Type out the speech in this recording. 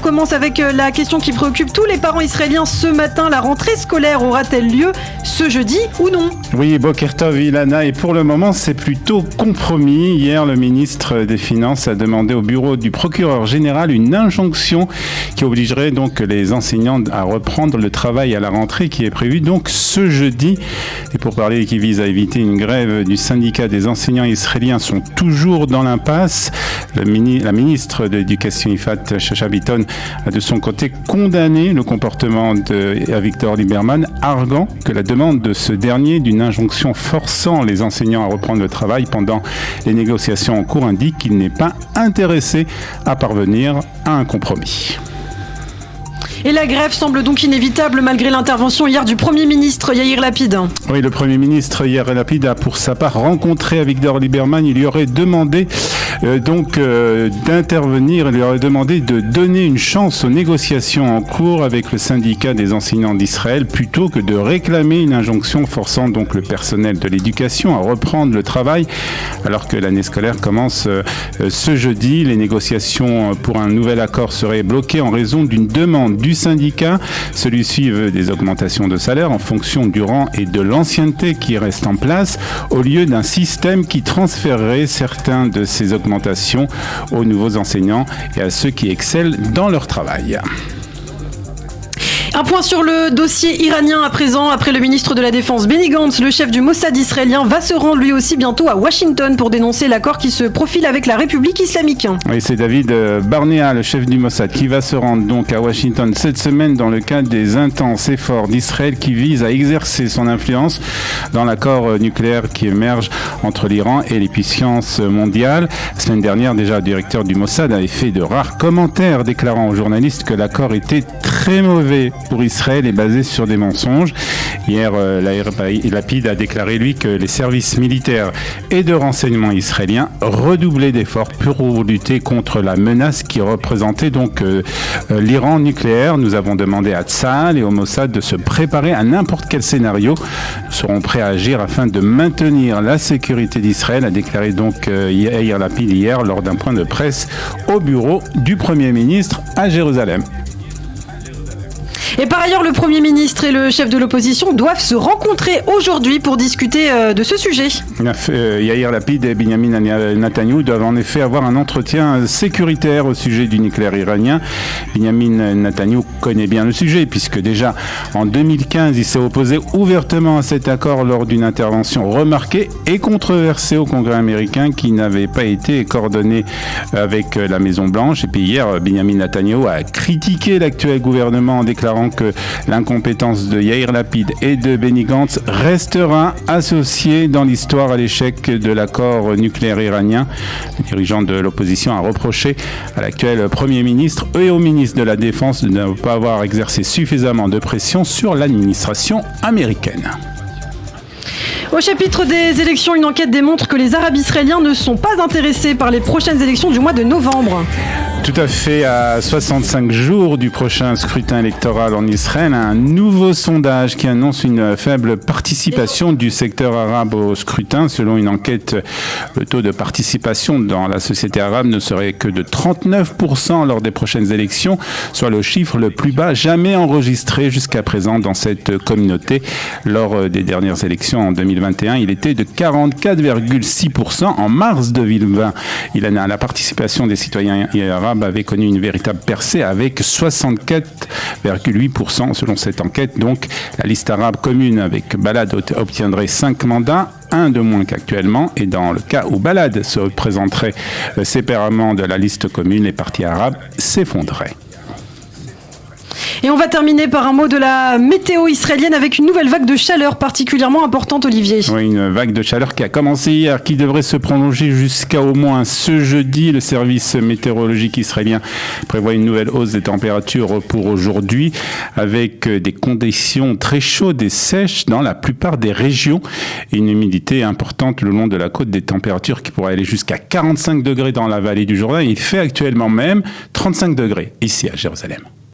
commence avec la question qui préoccupe tous les parents israéliens ce matin. La rentrée scolaire aura-t-elle lieu ce jeudi ou non? Oui, Boker Tov, Ilana, et pour le moment, c'est plutôt compromis. Hier, le ministre des Finances a demandé au bureau du procureur général une injonction qui obligerait donc les enseignants à reprendre le travail à la rentrée qui est prévue donc ce jeudi. Et pour parler qui vise à éviter une grève du syndicat des enseignants israéliens sont toujours dans l'impasse. La ministre de l'Éducation Yifat Shasha Bitton a de son côté condamné le comportement de Avigdor Lieberman, arguant que la demande de ce dernier d'une injonction forçant les enseignants à reprendre le travail pendant les négociations en cours indique qu'il n'est pas intéressé à parvenir à un compromis. Et la grève semble donc inévitable malgré l'intervention hier du Premier ministre Yair Lapid. Oui, le Premier ministre Yair Lapid a pour sa part rencontré Avigdor Lieberman. Il lui aurait demandé d'intervenir, il lui aurait demandé de donner une chance aux négociations en cours avec le syndicat des enseignants d'Israël plutôt que de réclamer une injonction forçant donc le personnel de l'éducation à reprendre le travail alors que l'année scolaire commence ce jeudi. Les négociations pour un nouvel accord seraient bloquées en raison d'une demande du syndicat. Celui-ci veut des augmentations de salaire en fonction du rang et de l'ancienneté qui reste en place au lieu d'un système qui transférerait certains de ces augmentations aux nouveaux enseignants et à ceux qui excellent dans leur travail. Un point sur le dossier iranien à présent. Après le ministre de la Défense Benny Gantz, le chef du Mossad israélien va se rendre lui aussi bientôt à Washington pour dénoncer l'accord qui se profile avec la République islamique. Oui, c'est David Barnea, le chef du Mossad, qui va se rendre donc à Washington cette semaine dans le cadre des intenses efforts d'Israël qui visent à exercer son influence dans l'accord nucléaire qui émerge entre l'Iran et les puissances mondiales. La semaine dernière, déjà, le directeur du Mossad avait fait de rares commentaires déclarant aux journalistes que l'accord était très mauvais pour Israël est basé sur des mensonges. Hier, Lapid a déclaré, lui, que les services militaires et de renseignement israéliens redoublaient d'efforts pour lutter contre la menace qui représentait donc l'Iran nucléaire. Nous avons demandé à Tsahal et au Mossad de se préparer à n'importe quel scénario. Nous serons prêts à agir afin de maintenir la sécurité d'Israël, a déclaré donc Yair Lapid hier lors d'un point de presse au bureau du Premier ministre à Jérusalem. Et par ailleurs, le Premier ministre et le chef de l'opposition doivent se rencontrer aujourd'hui pour discuter de ce sujet. Yair Lapid et Benyamin Netanyahou doivent en effet avoir un entretien sécuritaire au sujet du nucléaire iranien. Benyamin Netanyahou connaît bien le sujet puisque déjà en 2015, il s'est opposé ouvertement à cet accord lors d'une intervention remarquée et controversée au Congrès américain qui n'avait pas été coordonnée avec la Maison-Blanche. Et puis hier, Benyamin Netanyahou a critiqué l'actuel gouvernement en déclarant que l'incompétence de Yair Lapid et de Benny Gantz restera associée dans l'histoire à l'échec de l'accord nucléaire iranien. Le dirigeant de l'opposition a reproché à l'actuel Premier ministre et au ministre de la Défense de ne pas avoir exercé suffisamment de pression sur l'administration américaine. Au chapitre des élections, une enquête démontre que les Arabes israéliens ne sont pas intéressés par les prochaines élections du mois de novembre. Tout à fait, à 65 jours du prochain scrutin électoral en Israël, un nouveau sondage qui annonce une faible participation du secteur arabe au scrutin. Selon une enquête, le taux de participation dans la société arabe ne serait que de 39% lors des prochaines élections, soit le chiffre le plus bas jamais enregistré jusqu'à présent dans cette communauté. Lors des dernières élections en 2021, il était de 44,6%. En mars 2020, la participation des citoyens arabes avait connu une véritable percée avec 64,8% selon cette enquête. Donc, la liste arabe commune avec Balad obtiendrait 5 mandats, un de moins qu'actuellement. Et dans le cas où Balad se présenterait séparément de la liste commune, les partis arabes s'effondreraient. Et on va terminer par un mot de la météo israélienne avec une nouvelle vague de chaleur particulièrement importante, Olivier. Oui, une vague de chaleur qui a commencé hier, qui devrait se prolonger jusqu'à au moins ce jeudi. Le service météorologique israélien prévoit une nouvelle hausse des températures pour aujourd'hui, avec des conditions très chaudes et sèches dans la plupart des régions et une humidité importante le long de la côte, des températures qui pourraient aller jusqu'à 45 degrés dans la vallée du Jourdain. Il fait actuellement même 35 degrés ici à Jérusalem.